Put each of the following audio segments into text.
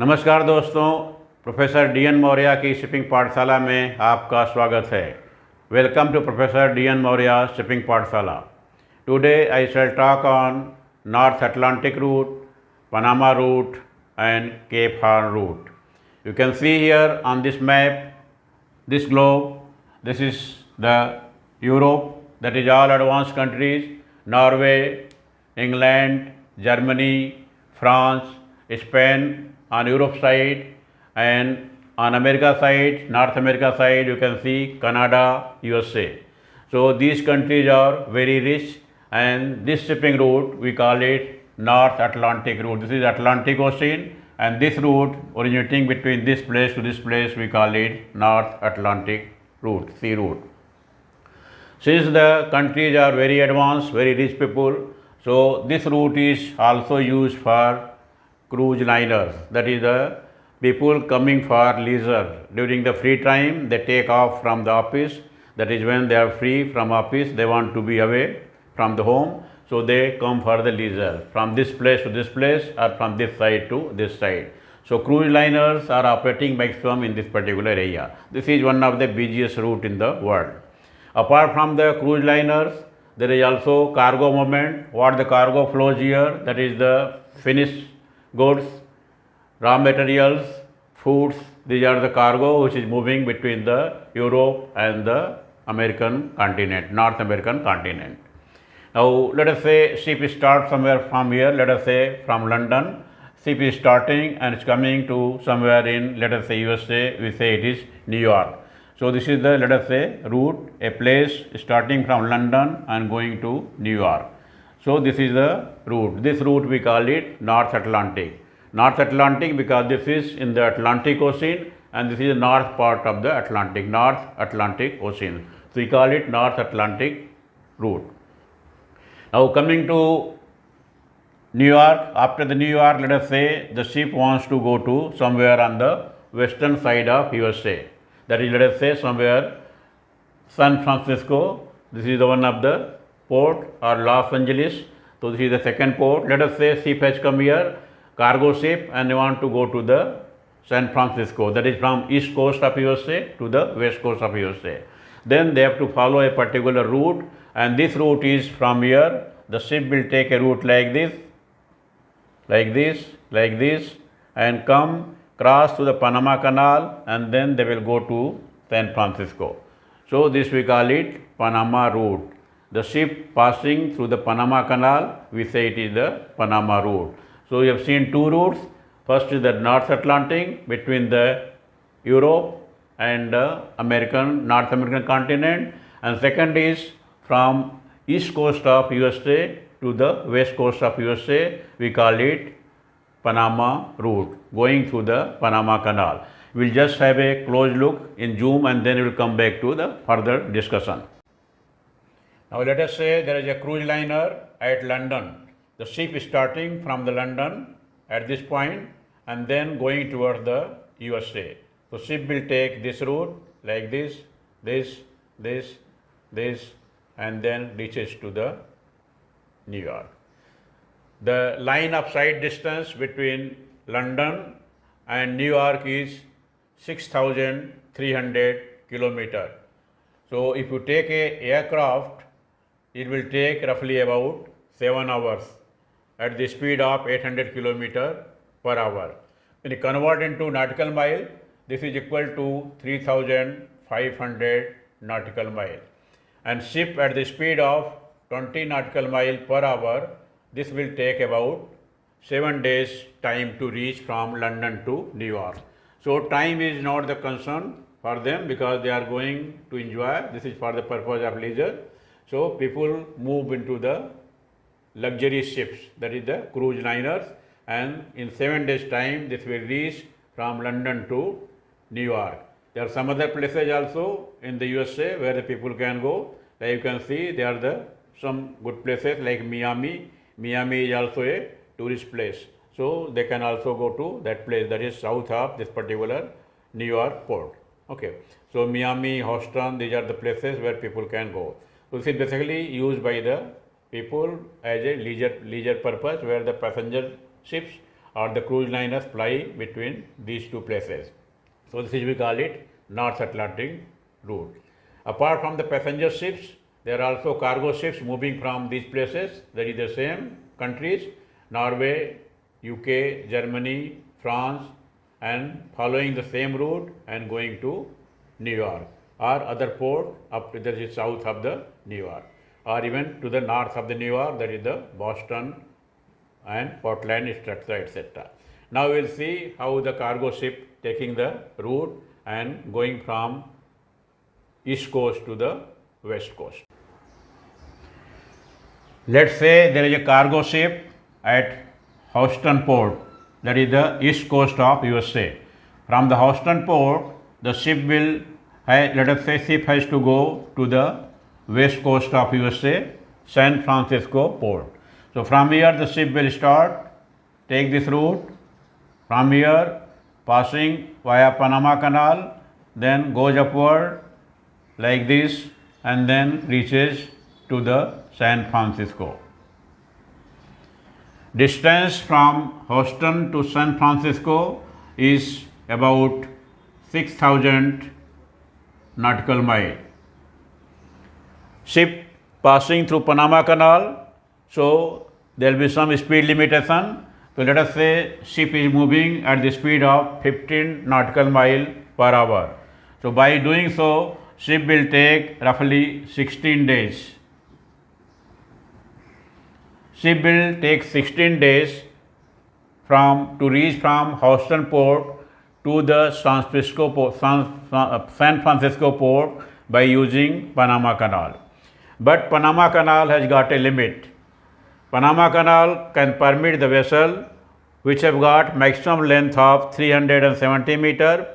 नमस्कार दोस्तों, professor D N. Maurya की शिपिंग पाठशाला में आपका स्वागत है। Welcome to professor D N. Maurya shipping Pathshala. Today I shall talk on North Atlantic route, Panama route and Cape Horn route. You can see here on this map, this globe, this is the Europe, that is all advanced countries, Norway, England, Germany, France, Spain on Europe side, and on America side, North America side, you can see Canada, USA. So these countries are very rich, and this shipping route we call it North Atlantic route. This is Atlantic Ocean, and this route originating between this place to this place we call it North Atlantic route, sea route. Since the countries are very advanced, very rich people, so this route is also used for cruise liners. That is the people coming for leisure. During the free time, they take off from the office. That is when they are free from office, they want to be away from the home. So they come for the leisure from this place to this place or from this side to this side. So cruise liners are operating maximum in this particular area. This is one of the busiest route in the world. Apart from the cruise liners, there is also cargo movement. What the cargo flows here, that is the finished goods, raw materials, foods. These are the cargo which is moving between the Europe and the American continent, North American continent. Now let us say ship starts somewhere from here, let us say from London. Ship is starting and it's coming to somewhere in, let us say USA, we say it is New York. So this is the, let us say, route, a place starting from London and going to New York. So this is the route. This route we call it North Atlantic. North Atlantic because this is in the Atlantic Ocean and this is the north part of the Atlantic, North Atlantic Ocean. So we call it North Atlantic route. Now coming to New York, after the New York, let us say the ship wants to go to somewhere on the western side of USA. That is, let us say somewhere San Francisco. This is the one of the port, or Los Angeles. So this is the second port. Let us say ship has come here, cargo ship, and they want to go to the San Francisco. That is from east coast of USA to the west coast of USA. Then they have to follow a particular route, and this route is from here. The ship will take a route like this, like this, like this, and come cross to the Panama Canal, and then they will go to San Francisco. So this we call it Panama route. The ship passing through the Panama Canal, we say it is the Panama route. So you have seen two routes. First is the North Atlantic between the Europe and North American continent, and second is from east coast of USA to the west coast of USA. We call it Panama route, going through the Panama Canal. We will just have a close look in zoom and then we will come back to the further discussion. Now let us say there is a cruise liner at London. The ship is starting from the London at this point and then going towards the USA. So ship will take this route like this, and then reaches to the New York. The line of sight distance between London and New York is 6,300 kilometers. So if you take a aircraft, it will take roughly about 7 hours at the speed of 800 kilometers per hour. When you convert into nautical mile, this is equal to 3,500 nautical mile. And ship at the speed of 20 nautical mile per hour, this will take about 7 days time to reach from London to New York. So time is not the concern for them because they are going to enjoy. This is for the purpose of leisure. So people move into the luxury ships, that is the cruise liners, and in 7 days time this will reach from London to New York. There are some other places also in the USA where the people can go. Like you can see, there are some good places like Miami. Miami is also a tourist place. So they can also go to that place that is south of this particular New York port. Okay. So Miami, Houston, these are the places where people can go. So this is basically used by the people as a leisure purpose, where the passenger ships or the cruise liners ply between these two places. So this is, we call it North Atlantic route. Apart from the passenger ships, there are also cargo ships moving from these places. That is the same countries, Norway, UK, Germany, France, and following the same route and going to New York or other port up to the south of the New York, or even to the north of the New York, that is the Boston and Portland, etc. Now we will see how the cargo ship taking the route and going from east coast to the west coast. Let's say there is a cargo ship at Houston port, that is the east coast of USA. From the Houston port, the ship will, let us say ship has to go to the west coast of USA, San Francisco port. So from here the ship will start, take this route, from here passing via Panama Canal, then goes upward like this and then reaches to the San Francisco. Distance from Houston to San Francisco is about 6,000 nautical mile. Ship passing through Panama Canal, so there will be some speed limitation. So let us say ship is moving at the speed of 15 nautical mile per hour. So by doing so, ship will take roughly 16 days. Ship will take 16 days to reach from Houston port to the San Francisco port by using Panama Canal. But Panama Canal has got a limit. Panama Canal can permit the vessel which have got maximum length of 370 meter,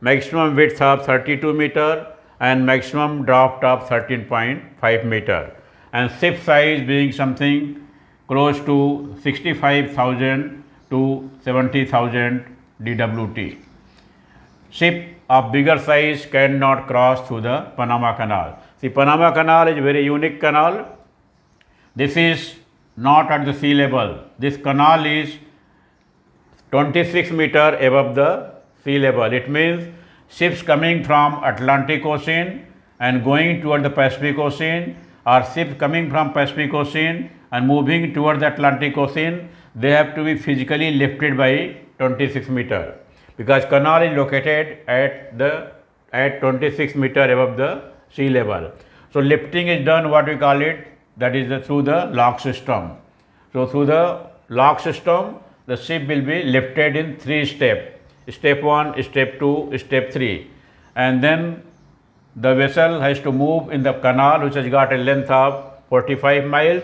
maximum width of 32 meter and maximum draft of 13.5 meter, and ship size being something close to 65,000 to 70,000 DWT. Ship of bigger size cannot cross through the Panama Canal. See, Panama Canal is a very unique canal. This is not at the sea level. This canal is 26 meter above the sea level. It means ships coming from Atlantic Ocean and going toward the Pacific Ocean, or ships coming from Pacific Ocean and moving toward the Atlantic Ocean, they have to be physically lifted by 26 meter, because canal is located at 26 meter above the sea level. So lifting is done, what we call it, that is through the lock system. So through the lock system, the ship will be lifted in 3 steps. Step 1, step 2, step 3, and then the vessel has to move in the canal which has got a length of 45 miles,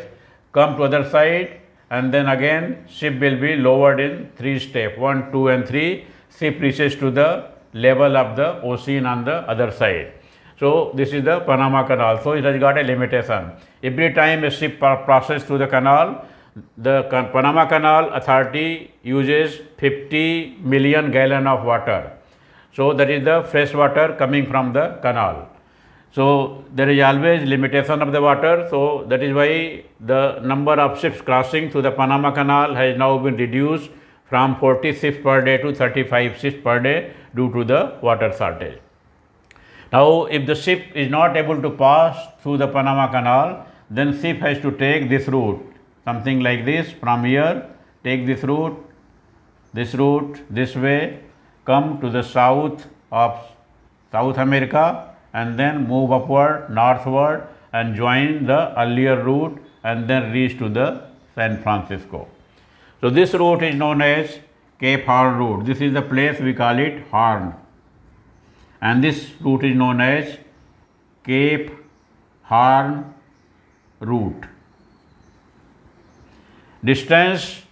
come to other side, and then again ship will be lowered in 3 steps, 1, 2 and 3. Ship reaches to the level of the ocean on the other side. So this is the Panama Canal. So it has got a limitation. Every time a ship passes through the canal, the Panama Canal Authority uses 50 million gallon of water. So that is the fresh water coming from the canal. So there is always limitation of the water. So that is why the number of ships crossing through the Panama Canal has now been reduced from 40 ships per day to 35 ships per day due to the water shortage. Now if the ship is not able to pass through the Panama Canal, then ship has to take this route, something like this. From here, take this route, this way, come to the south of South America, and then move upward, northward, and join the earlier route, and then reach to the San Francisco. So this route is known as Cape Horn route. This is the place we call it Horn, and this route is known as Cape Horn route. Distance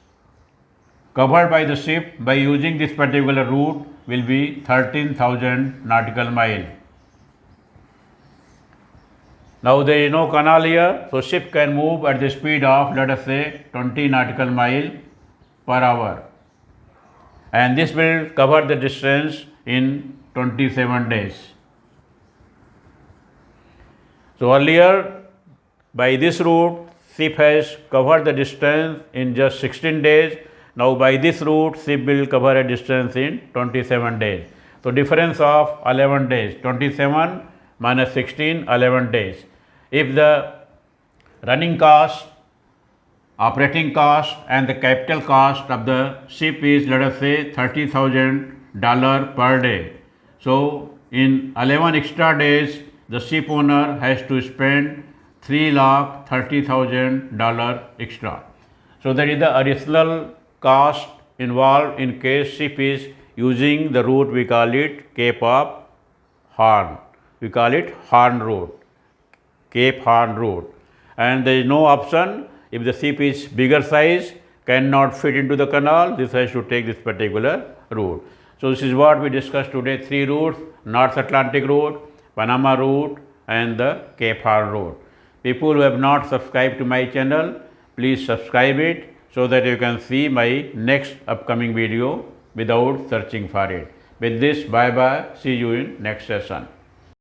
covered by the ship by using this particular route will be 13,000 nautical mile. Now there is no canal here, so ship can move at the speed of, let us say, 20 nautical mile per hour, and this will cover the distance in 27 days. So earlier, by this route, ship has covered the distance in just 16 days, Now by this route ship will cover a distance in 27 days. So difference of 11 days, 27 minus 16, 11 days. If the running cost, operating cost and the capital cost of the ship is, let us say, $30,000 per day. So in 11 extra days, the ship owner has to spend $3,30,000 extra. So that is the additional cost involved in case ship is using the route, we call it Cape of Horn. We call it Horn route, Cape Horn route. And there is no option if the ship is bigger size, cannot fit into the canal, this has to take this particular route. So this is what we discussed today, 3 routes: North Atlantic route, Panama route and the Cape Horn route. People who have not subscribed to my channel, please subscribe it so that you can see my next upcoming video without searching for it. With this, bye bye, see you in next session.